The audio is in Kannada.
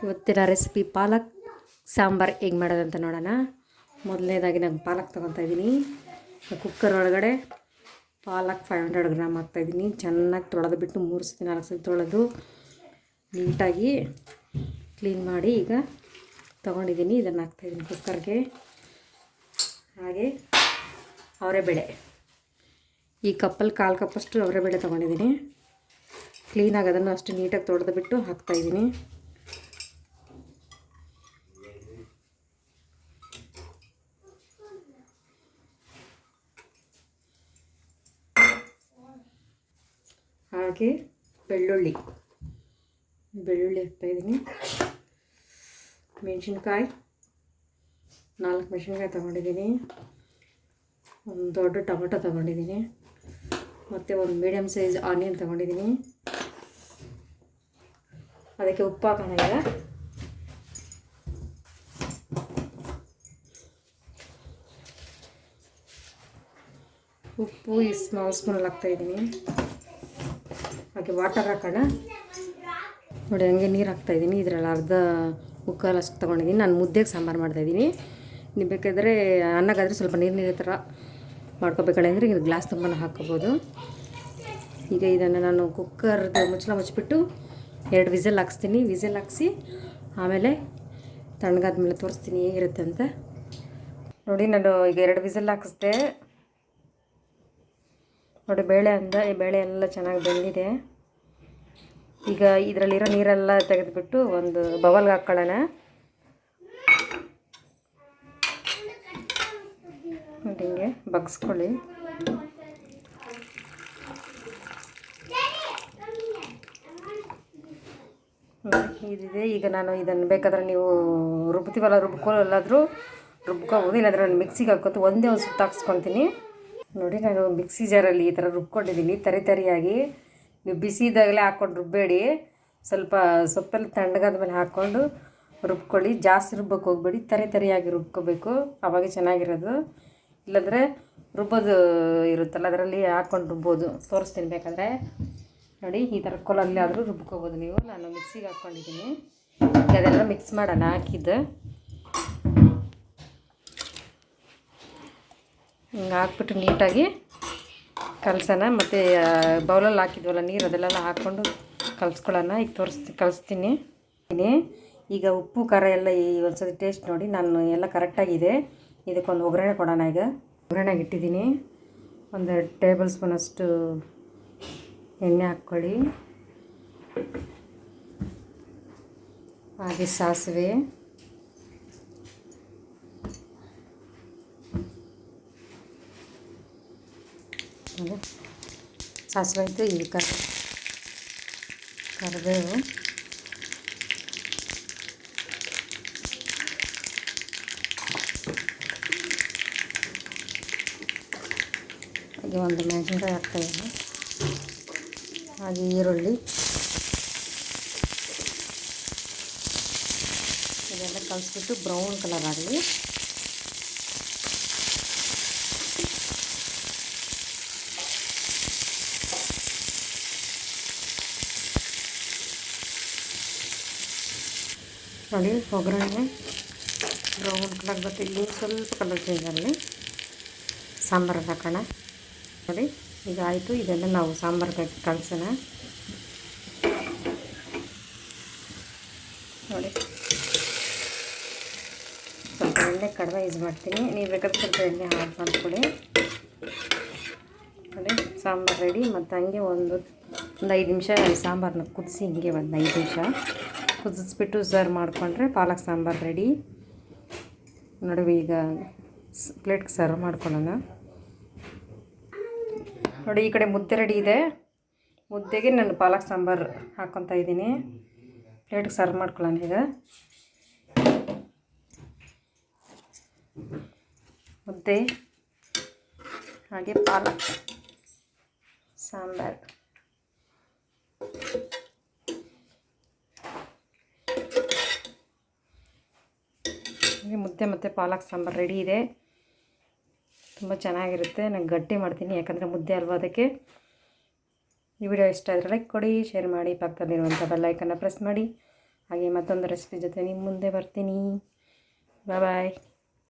ಇವತ್ತಿನ ರೆಸಿಪಿ ಪಾಲಕ್ ಸಾಂಬಾರು ಹೇಗೆ ಮಾಡೋದಂತ ನೋಡೋಣ. ಮೊದಲನೇದಾಗಿ ನಾನು ಪಾಲಕ್ ತೊಗೊತಾ ಇದ್ದೀನಿ. ಕುಕ್ಕರ್ ಒಳಗಡೆ ಪಾಲಕ್ 500 ಗ್ರಾಮ್ ಹಾಕ್ತಾಯಿದ್ದೀನಿ. ಚೆನ್ನಾಗಿ ತೊಳೆದು ಬಿಟ್ಟು 3 ಸತಿ 4 ಸತಿ ತೊಳೆದು ನೀಟಾಗಿ ಕ್ಲೀನ್ ಮಾಡಿ ಈಗ ತೊಗೊಂಡಿದ್ದೀನಿ. ಇದನ್ನು ಹಾಕ್ತಾಯಿದ್ದೀನಿ ಕುಕ್ಕರ್ಗೆ. ಹಾಗೆ ಅವರೆಬೇಳೆ, ಈ ಕಪ್ಪಲ್ಲಿ 1/4 ಕಪ್ಪಷ್ಟು ಅವರೆಬೇಳೆ ತೊಗೊಂಡಿದ್ದೀನಿ. ಕ್ಲೀನಾಗಿ ಅದನ್ನು ಅಷ್ಟು ನೀಟಾಗಿ ತೊಳೆದು ಬಿಟ್ಟು ಹಾಕ್ತಾಯಿದ್ದೀನಿ. ಹಾಗೆ ಬೆಳ್ಳುಳ್ಳಿ ಹಾಕ್ತಾಯಿದ್ದೀನಿ. ಮೆಣಸಿನ್ಕಾಯಿ 4 ಮೆಣಸಿನ್ಕಾಯಿ ತೊಗೊಂಡಿದ್ದೀನಿ. ಒಂದು ದೊಡ್ಡ ಟೊಮೆಟೊ ತೊಗೊಂಡಿದ್ದೀನಿ. ಮತ್ತು ಒಂದು ಮೀಡಿಯಮ್ ಸೈಜ್ ಆನಿಯನ್ ತೊಗೊಂಡಿದ್ದೀನಿ. ಅದಕ್ಕೆ ಉಪ್ಪು ಹಾಕೋಣ. ಈಗ ಉಪ್ಪು ಈ ಸ್ಪೂನಲ್ಲಿ ಹಾಕ್ತಾಯಿದ್ದೀನಿ. ಹಾಗೆ ವಾಟರ್ ಹಾಕೋಣ. ನೋಡಿ, ಹಂಗೆ ನೀರು ಹಾಕ್ತಾಯಿದ್ದೀನಿ. ಇದರಲ್ಲಿ ಅರ್ಧ ಮುಕ್ಕಾಲು ಅಷ್ಟು ತೊಗೊಂಡಿದ್ದೀನಿ. ನಾನು ಮುದ್ದೆಗೆ ಸಾಂಬಾರು ಮಾಡ್ತಾಯಿದ್ದೀನಿ. ನೀವು ಬೇಕಾದರೆ ಅನ್ನಕ್ಕಾದರೆ ಸ್ವಲ್ಪ ನೀರು ಥರ ಮಾಡ್ಕೋಬೇಕಲ್ಲ ಅಂದರೆ ಇದು ಗ್ಲಾಸ್ ತುಂಬ ಹಾಕ್ಕೋಬೋದು. ಈಗ ಇದನ್ನು ನಾನು ಕುಕ್ಕರ್ದು ಮುಚ್ಚಳ ಮುಚ್ಚಿಬಿಟ್ಟು 2 ವಿಸಲ್ ಹಾಕ್ಸ್ತೀನಿ. ವಿಸಲ್ ಹಾಕ್ಸಿ ಆಮೇಲೆ ತಣ್ಣಗಾದ್ಮೇಲೆ ತೋರಿಸ್ತೀನಿ ಹೇಗಿರುತ್ತೆ ಅಂತ. ನೋಡಿ, ನಾನು ಈಗ 2 ವಿಸಲ್ ಹಾಕಿಸ್ದೆ. ನೋಡಿ, ಈ ಬೇಳೆ ಎಲ್ಲ ಚೆನ್ನಾಗಿ ಬೆಂದಿದೆ. ಈಗ ಇದರಲ್ಲಿರೋ ನೀರೆಲ್ಲ ತೆಗೆದುಬಿಟ್ಟು ಒಂದು ಬೌಲ್ಗೆ ಹಾಕ್ಕೊಳ್ಳೋಣ. ನೋಡಿ, ಹಿಂಗೆ ಬಗ್ಸ್ಕೊಳ್ಳಿ. ಇದಿದೆ. ಈಗ ನಾನು ಇದನ್ನು ಬೇಕಾದರೆ ನೀವು ರುಬ್ಕೋಲ್ಲಾದರೂ ರುಬ್ಕೋಬೋದು, ಇಲ್ಲಾಂದರೆ ನಾನು ಮಿಕ್ಸಿಗೆ ಹಾಕ್ಕೊತು ಒಂದೇ ಒಂದು ಸುತ್ತ ಹಾಕ್ಸ್ಕೊತೀನಿ. ನೋಡಿ, ನಾನು ಮಿಕ್ಸಿ ಜಾರಲ್ಲಿ ಈ ಥರ ರುಬ್ಕೊಂಡಿದ್ದೀನಿ ತರಿಯಾಗಿ. ನೀವು ಬಿಸಿ ಇದ್ದಾಗಲೇ ಹಾಕ್ಕೊಂಡು ರುಬ್ಬೇಡಿ. ಸ್ವಲ್ಪ ಸೊಪ್ಪೆಲ್ಲ ತಣ್ಣಗಾದ ಮೇಲೆ ಹಾಕ್ಕೊಂಡು ರುಬ್ಕೊಳ್ಳಿ. ಜಾಸ್ತಿ ರುಬ್ಬಕ್ಕೆ ಹೋಗ್ಬೇಡಿ, ತರಿಯಾಗಿ ರುಬ್ಕೋಬೇಕು, ಆವಾಗ ಚೆನ್ನಾಗಿರೋದು. ಇಲ್ಲಾಂದರೆ ರುಬ್ಬೋದು ಇರುತ್ತಲ್ಲ, ಅದರಲ್ಲಿ ಹಾಕ್ಕೊಂಡು ರುಬ್ಬೋದು. ತೋರಿಸ್ತೀನಿ ಬೇಕಾದರೆ. ನೋಡಿ, ಈ ಥರ ಕೋಲಲ್ಲಿ ಆದರೂ ರುಬ್ಕೋಬೋದು ನೀವು. ನಾನು ಮಿಕ್ಸಿಗೆ ಹಾಕ್ಕೊಂಡಿದ್ದೀನಿ. ಈಗ ಅದೆಲ್ಲ ಮಿಕ್ಸ್ ಮಾಡೋಣ. ಹಾಕಿದ್ದು ಹಿಂಗೆ ಹಾಕ್ಬಿಟ್ಟು ನೀಟಾಗಿ ಕಲಸೋಣ. ಮತ್ತು ಬೌಲಲ್ಲಿ ಹಾಕಿದ್ವಲ್ಲ ನೀರು, ಅದೆಲ್ಲ ಹಾಕ್ಕೊಂಡು ಕಲಿಸ್ಕೊಳ್ಳೋಣ. ಈಗ ಕಲಿಸ್ತೀನಿ. ಈಗ ಉಪ್ಪು ಖಾರ ಎಲ್ಲ ಈ ಒಂದ್ಸತಿ ಟೇಸ್ಟ್ ನೋಡಿ. ನಾನು ಎಲ್ಲ ಕರೆಕ್ಟಾಗಿದೆ. ಇದಕ್ಕೊಂದು ಒಗ್ಗರಣೆ ಕೊಡೋಣ. ಈಗ ಒಗ್ಗರಣೆಗೆ ಇಟ್ಟಿದ್ದೀನಿ. 1 ಟೇಬಲ್ ಸ್ಪೂನಷ್ಟು ಎಣ್ಣೆ ಹಾಕ್ಕೊಳ್ಳಿ. ಹಾಗೆ ಸಾಸಿವೆ, ಸಾಸಿವೆ ಆಯಿತು. ಈ ಕರಿಬೇವು, ಹಾಗೆ ಒಂದು ಮೆಣಸಿನ್ಕಾಯಿ ಹಾಕ್ತಾಯಿದ್ದೀನಿ. ಹಾಗೆ ಈರುಳ್ಳಿ, ಇದೆಲ್ಲ ಕಲಿಸ್ಬಿಟ್ಟು ಬ್ರೌನ್ ಕಲರ್ ಆಗಲಿ. ನೋಡಿ, ಒಗ್ಗರಣೆ ಬ್ರೌನ್ ಕಲರ್ ಬರ್ತಿದ್ದು ಸ್ವಲ್ಪ ಕಲರ್ ಚೇಂಜ್ ಆಗಲಿ. ಸಾಂಬಾರಿಗೆ ಹಾಕೋಣ. ನೋಡಿ, ಈಗ ಆಯಿತು. ಇದೆಲ್ಲ ನಾವು ಸಾಂಬಾರಿಗೆ ಕಲಸೋಣ. ನೋಡಿ, ಸ್ವಲ್ಪ ಎಣ್ಣೆ ಕಡಿಮೆ ಯೂಸ್ ಮಾಡ್ತೀನಿ. ನೀವು ಬೇಕಾದ್ರೆ ಸ್ವಲ್ಪ ಎಣ್ಣೆ ಆಡ್ ಮಾಡ್ಕೊಳ್ಳಿ. ನೋಡಿ, ಸಾಂಬಾರು ರೆಡಿ. ಮತ್ತು ಹಂಗೆ ಒಂದು 5 ನಿಮಿಷ ಸಾಂಬಾರನ್ನ ಕುದಿಸಿ, ಹಿಂಗೆ ಒಂದು 5 ನಿಮಿಷ ಕುದಿಸ್ಬಿಟ್ಟು ಸರ್ವ್ ಮಾಡಿಕೊಂಡ್ರೆ ಪಾಲಕ್ ಸಾಂಬಾರು ರೆಡಿ. ನೋಡಿ, ಈಗ ಪ್ಲೇಟ್ಗೆ ಸರ್ವ್ ಮಾಡ್ಕೊಳ್ಳೋಣ. ನೋಡಿ, ಈ ಕಡೆ ಮುದ್ದೆ ರೆಡಿ ಇದೆ. ಮುದ್ದೆಗೆ ನಾನು ಪಾಲಕ್ ಸಾಂಬಾರು ಹಾಕ್ಕೊತಾ ಇದ್ದೀನಿ. ಪ್ಲೇಟ್ಗೆ ಸರ್ವ್ ಮಾಡ್ಕೊಳ್ಳೋಣ. ಈಗ ಮುದ್ದೆ ಹಾಗೆ ಪಾಲಕ್ ಸಾಂಬಾರು. ಮುದ್ದೆ ಮತ್ತು ಪಾಲಕ್ ಸಾಂಬಾರು ರೆಡಿ ಇದೆ. ತುಂಬ ಚೆನ್ನಾಗಿರುತ್ತೆ. ನಾನು ಗಟ್ಟಿ ಮಾಡ್ತೀನಿ, ಯಾಕಂದರೆ ಮುದ್ದೆ ಅಲ್ವಾ, ಅದಕ್ಕೆ. ಈ ವಿಡಿಯೋ ಇಷ್ಟ ಆದರೆ ಲೈಕ್ ಕೊಡಿ, ಶೇರ್ ಮಾಡಿ, ಪಕ್ಕದಲ್ಲಿರುವಂಥ ಬೆಲ್ ಐಕನ್ನ ಪ್ರೆಸ್ ಮಾಡಿ. ಹಾಗೆ ಮತ್ತೊಂದು ರೆಸಿಪಿ ಜೊತೆ ನಿಮ್ಮ ಮುಂದೆ ಬರ್ತೀನಿ. ಬಾಯ್ ಬಾಯ್.